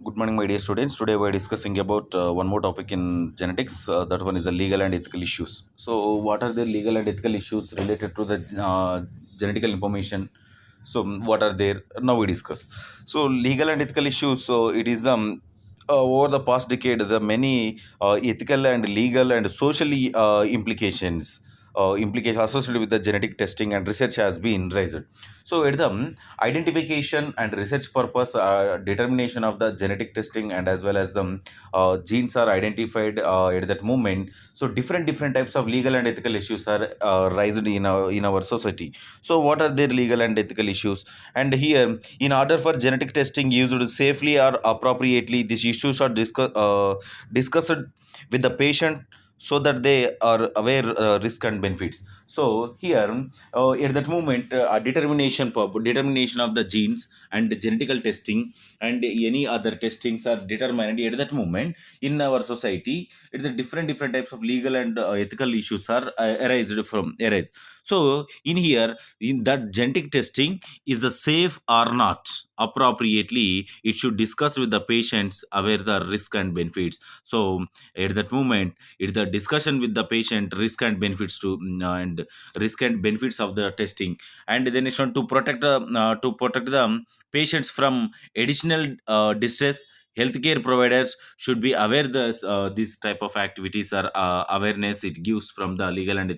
Good morning, my dear students. Today we are discussing about one more topic in genetics. That one is the legal and ethical issues. So, what are the legal and ethical issues related to the genetical information? So, what are there? Now we discuss. So, legal and ethical issues. So, it is over the past decade, the many ethical and legal and socially implication associated with the genetic testing and research has been raised. So, at the identification and research purpose, determination of the genetic testing and as well as the genes are identified at that moment. So, different types of legal and ethical issues are raised in our society. So, what are their legal and ethical issues? And here, in order for genetic testing used safely or appropriately, these issues are discussed with the patient so that they are aware risk and benefits. So here, at that moment, determination of the genes and the genetical testing and any other testings are determined at that moment in our society. It's the different types of legal and ethical issues are arise. So in here, in that genetic testing is a safe or not appropriately, it should discuss with the patients aware the risk and benefits. So at that moment, it's the discussion with the patient risk and benefits and risk and benefits of the testing, and then it's on to protect the patients from additional distress. Healthcare providers should be aware these type of activities are awareness it gives from the legal and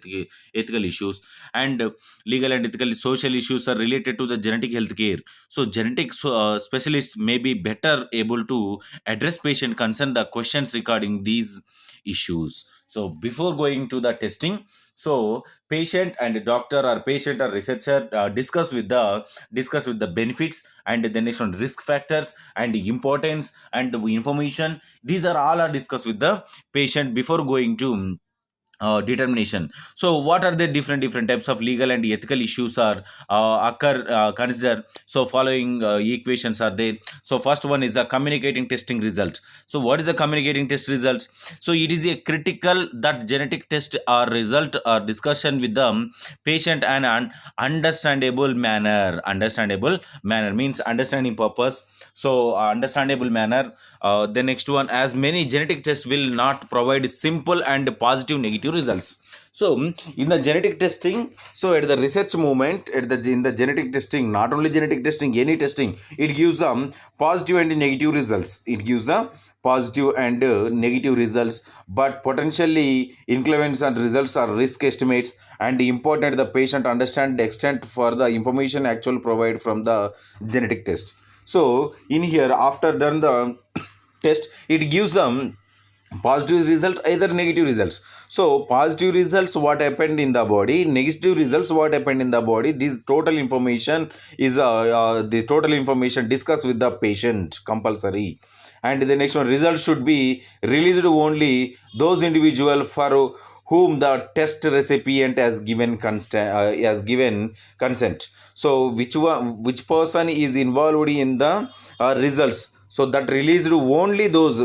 ethical issues. And legal and ethical social issues are related to the genetic healthcare. So genetic specialists may be better able to address patient concern the questions regarding these issues. So before going to the testing, so patient and doctor or patient or researcher discuss with the benefits and the next one risk factors and the importance and the information. These are all are discussed with the patient before going to determination. So what are the different types of legal and ethical issues are occur consider. So following equations are there. So first one is the communicating testing result. So what is the communicating test result? So it is a critical that genetic test or result or discussion with the patient and an understandable manner means understanding purpose. So understandable manner. The next one, as many genetic tests will not provide simple and positive negative results. So in the genetic testing, so at the research movement, in the genetic testing, not only genetic testing, any testing, it gives them positive and negative results. It gives the positive and negative results, but potentially influence and results are risk estimates, and important the patient understand the extent for the information actual provide from the genetic test. So in here, after done the test, it gives them positive result either negative results. So positive results what happened in the body, negative results what happened in the body. This total information is the total information discussed with the patient compulsory. And the next one, results should be released only those individual for whom the test recipient has given consent. So which person is involved in the results, so that released only those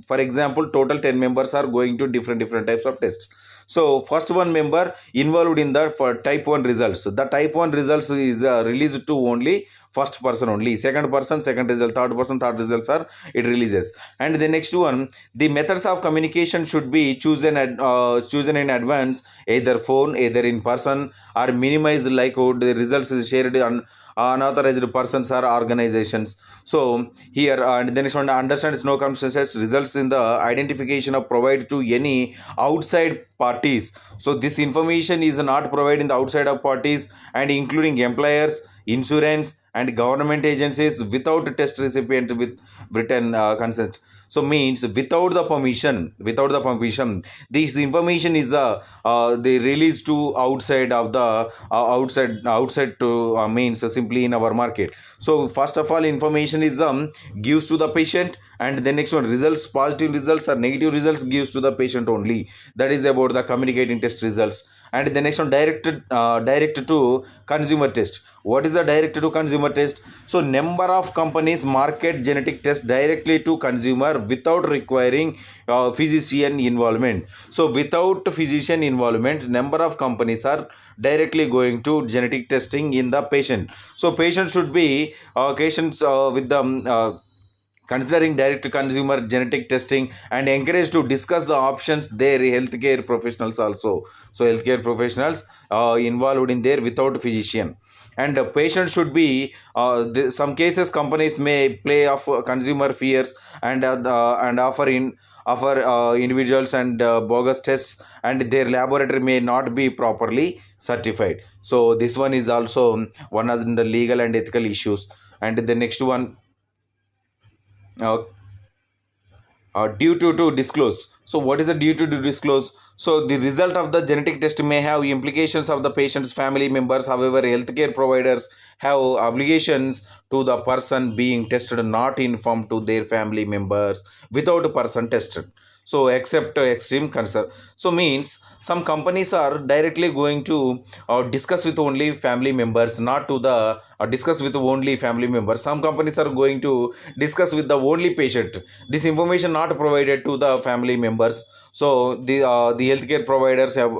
for example, total 10 members are going to different types of tests. So first one member involved in the for type 1 results, the type 1 results is released to only first person only, second person second result, third person third results are it releases. And the next one, the methods of communication should be chosen in advance, either phone, either in person, or minimized likelihood the results is shared on unauthorized persons or organizations. So here and then it's one, understands no consequences results in the identification of provide to any outside parties. So this information is not provided in the outside of parties and including employers, insurance and government agencies without test recipient with written consent. So means without the permission, this information is they release to outside of the outside to means simply in our market. So first of all, information is gives to the patient, and the next one, results, positive results or negative results gives to the patient only. That is about the communicating test results. And the next one, direct to consumer test. What is the direct to consumer test? So number of companies market genetic test directly to consumer without requiring physician involvement. So without physician involvement, number of companies are directly going to genetic testing in the patient. So patient should be patients with the considering direct to consumer genetic testing and encourage to discuss the options their healthcare professionals also. So healthcare professionals involved in there without physician. And patients should be some cases companies may play off consumer fears and offer individuals and bogus tests, and their laboratory may not be properly certified. So this one is also one of the legal and ethical issues. And the next one, uh, due to disclose. So what is a due to disclose? So the result of the genetic test may have implications of the patient's family members. However, healthcare providers have obligations to the person being tested not inform to their family members without a person tested. So except extreme concern. So means some companies are directly going to discuss with only family members, not to the discuss with only family members. Some companies are going to discuss with the only patient. This information not provided to the family members. So the healthcare providers have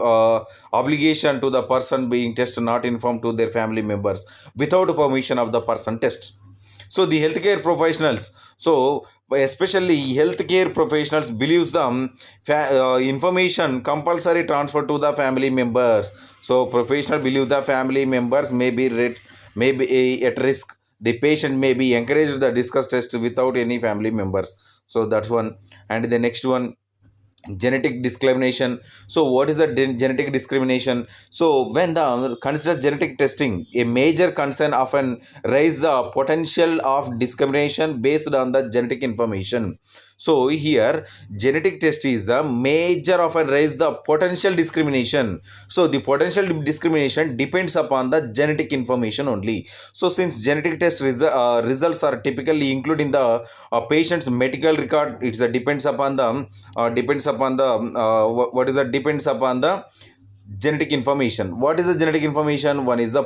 obligation to the person being tested not informed to their family members without permission of the person test. So the healthcare professionals, so especially healthcare professionals believes the information compulsory transfer to the family members. So professional believe the family members may be at risk. The patient may be encouraged to discuss test without any family members. So that's one. And the next one, genetic discrimination. So what is the genetic discrimination? So when the consider genetic testing a major concern, often raise the potential of discrimination based on the genetic information. So here genetic test is the major often raise the potential discrimination. So the potential discrimination depends upon the genetic information only. So since genetic test results are typically included in the patient's medical record, it depends upon the what is that depends upon the genetic information. What is the genetic information? One is the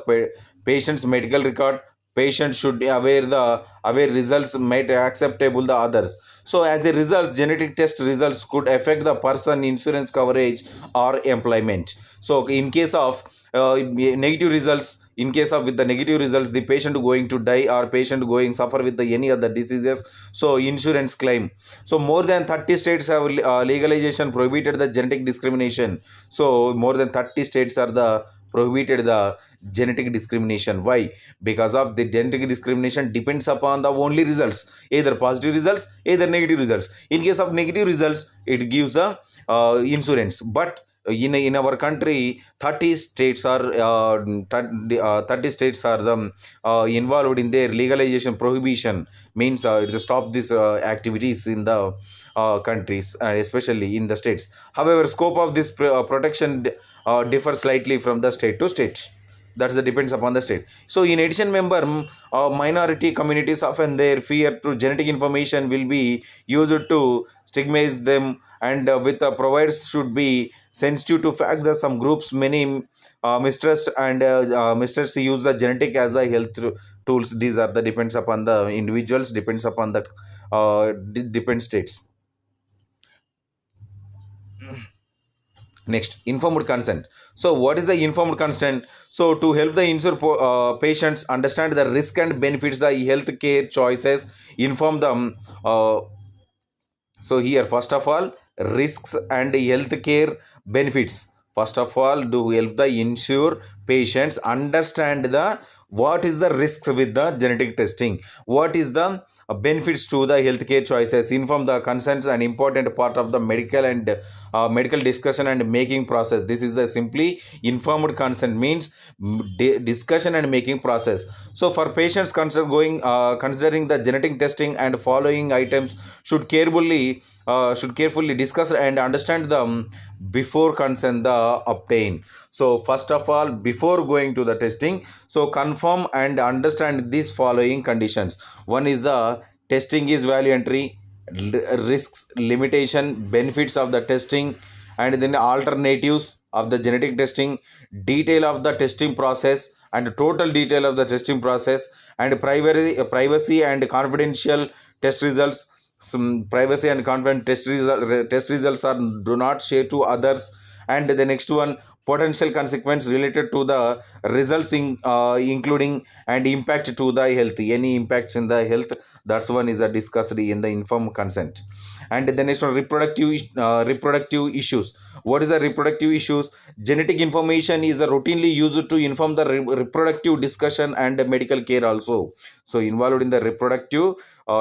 patient's medical record. Patient should aware results might acceptable the others. So as a result, genetic test results could affect the person insurance coverage or employment. So in case of negative results, in case of with the negative results, the patient going to die or patient going suffer with the any other diseases, so insurance claim. So more than 30 states have legalization prohibited the genetic discrimination. So more than 30 states are the prohibited the genetic discrimination. Why? Because of the genetic discrimination depends upon the only results, either positive results, either negative results. In case of negative results, it gives the insurance. But in our country 30 states are 30 states are the involved in their legalization prohibition, means to stop these activities in the countries, especially in the states. However, scope of this protection differs slightly from the state to state. That's the depends upon the state. So in addition, minority communities often their fear to genetic information will be used to stigmatize them, and with the providers should be sensitive to fact that some groups many mistrust and mistrust use the genetic as the health tools. These are the depends upon the individuals, depends upon the depend states. Next, informed consent. So what is the informed consent? So to help the insured patients understand the risk and benefits the healthcare choices, inform them. So here, first of all, risks and healthcare benefits. First of all, to help the insured patients understand the what is the risks with the genetic testing, what is the benefits to the healthcare choices. Inform the consent an important part of the medical and medical discussion and making process. This is a simply informed consent means discussion and making process. So for patients considering the genetic testing and following items should carefully discuss and understand them before consent the obtain. So first of all, before going to the testing, so confirm and understand these following conditions. One is the testing is voluntary, risks, limitation, benefits of the testing, and then alternatives of the genetic testing, detail of the testing process and total detail of the testing process, and privacy and confidential test results. Some privacy and confident test results are do not share to others. And the next one, potential consequence related to the results including and impact to the health, any impacts in the health, that's one is discussed in the informed consent. And the next one, reproductive issues. What is the reproductive issues? Genetic information is routinely used to inform the reproductive discussion and medical care also. So involved in the reproductive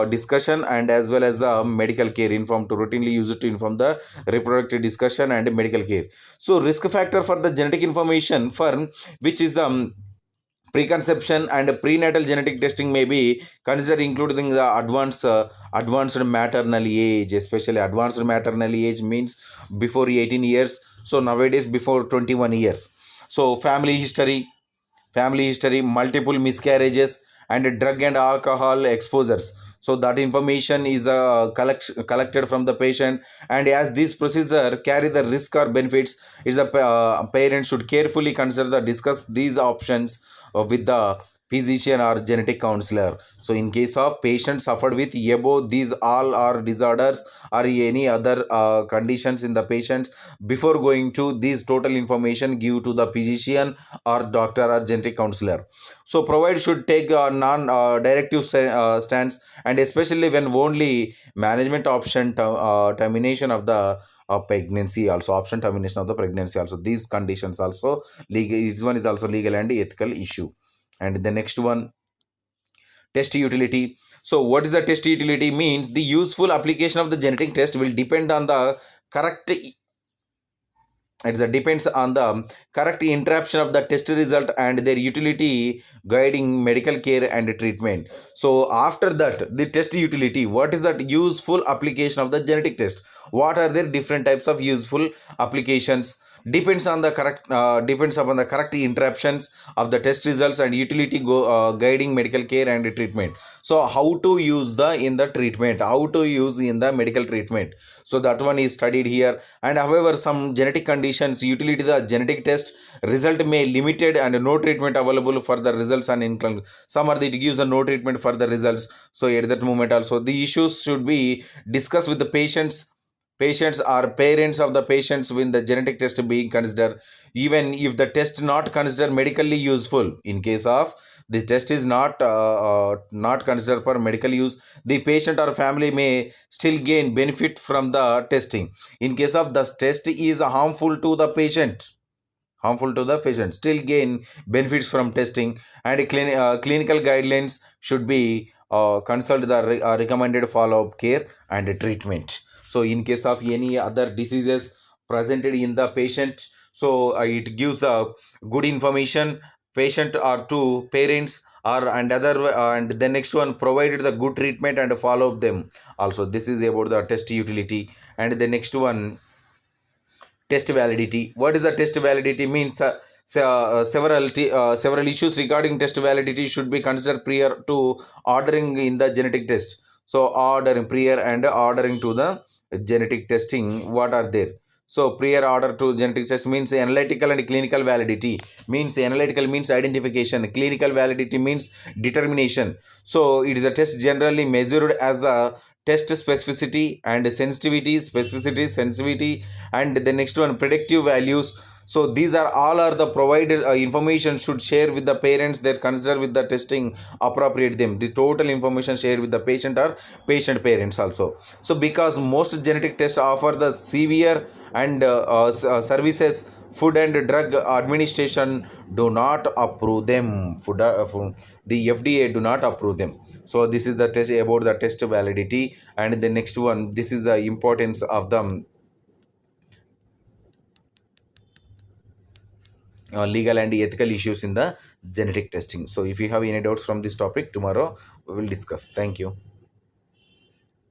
discussion and as well as the medical care, informed to routinely used to inform the reproductive discussion and medical care. So risk factor for the genetic information for which is the preconception and prenatal genetic testing may be considered, including the advanced maternal age. Especially advanced maternal age means before 18 years, so nowadays before 21 years. So family history, multiple miscarriages, and drug and alcohol exposures. So that information is collected from the patient, and as this procedure carry the risk or benefits, is the parent should carefully consider the discuss these options with the physician or genetic counselor. So in case of patient suffered with above these all or disorders or any other conditions in the patient, before going to these total information give to the physician or doctor or genetic counselor. So provider should take a non directive stance, and especially when only management option termination of the pregnancy, also option termination of the pregnancy also, these conditions also legal, this one is also legal and ethical issue. And the next one, test utility. So what is the test utility means? The useful application of the genetic test will depend on the correct, it depends on the correct interruption of the test result and their utility guiding medical care and treatment. So after that, the test utility, what is that useful application of the genetic test? What are their different types of useful applications? Depends on the correct depends upon the correct interruptions of the test results and utility guiding medical care and treatment. So how to use the in the treatment, how to use in the medical treatment, so that one is studied here. And however, some genetic conditions utility the genetic test result may limited and no treatment available for the results, and include some are it gives the no treatment for the results. So at that moment also the issues should be discussed with the patients or parents of the patients when the genetic test being considered, even if the test not considered medically useful. In case of the test is not considered for medical use, the patient or family may still gain benefit from the testing. In case of the test is harmful to the patient, still gain benefits from testing. And clinical guidelines should be consult the recommended follow-up care and treatment. So in case of any other diseases presented in the patient, so it gives the good information patient or to parents or and other, and the next one provided the good treatment and follow up them also. This is about the test utility. And the next one, test validity. What is the test validity means? Several issues regarding test validity should be considered prior to ordering in the genetic test. So ordering prior and ordering to the genetic testing, what are there? So prior order to genetic test means analytical and clinical validity. Means analytical means identification, clinical validity means determination. So it is a test generally measured as the test specificity and sensitivity, and the next one, predictive values. So these are all are the provided information should share with the parents that consider with the testing appropriate them, the total information shared with the patient or patient parents also. So because most genetic tests offer the severe and services, food and drug administration do not approve them, the FDA do not approve them. So this is the test about the test validity. And the next one, this is the importance of the legal and ethical issues in the genetic testing. So if you have any doubts from this topic, tomorrow we will discuss. Thank you.